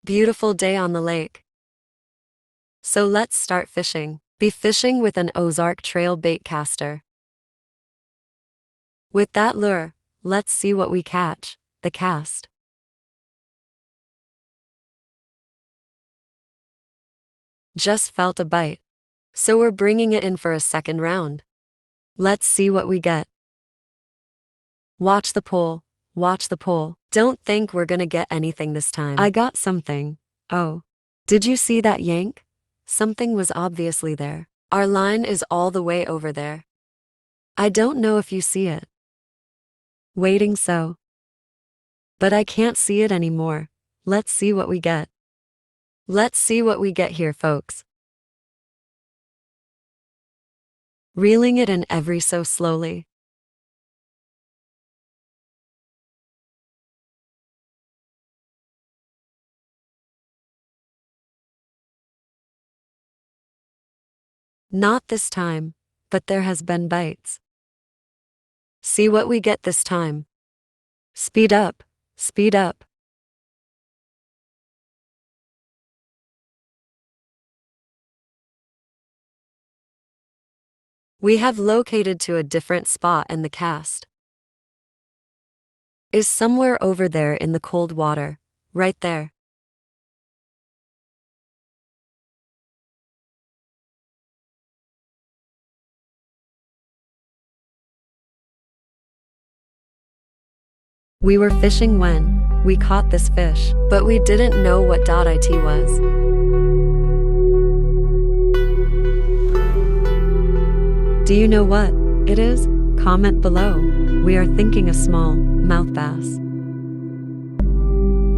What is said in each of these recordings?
Beautiful day on the lake. So let's start fishing. Be fishing with an Ozark Trail bait caster. With that lure, let's see what we catch. The cast. Just felt a bite. So we're bringing it in for a second round. Let's see what we get. Watch the pole. Watch the pole. Don't think we're gonna get anything this time. I got something. Oh. Did you see that yank? Something was obviously there. Our line is all the way over there. I don't know if you see it. Waiting so. But I can't see it anymore. Let's see what we get. Let's see what we get here, folks. Reeling it in ever so slowly. Not this time, but there has been bites. See what we get this time. Speed up, speed up. We have located to a different spot and the cast is somewhere over there in the cold water, right there. We were fishing when we caught this fish, but we didn't know what .it was. Do you know what it is? Comment below. We are thinking a small mouth bass.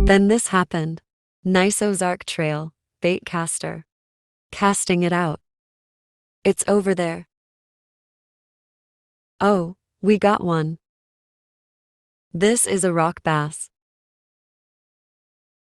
Then this happened. Nice Ozark Trail bait caster. Casting it out. It's over there. Oh, we got one. This is a rock bass.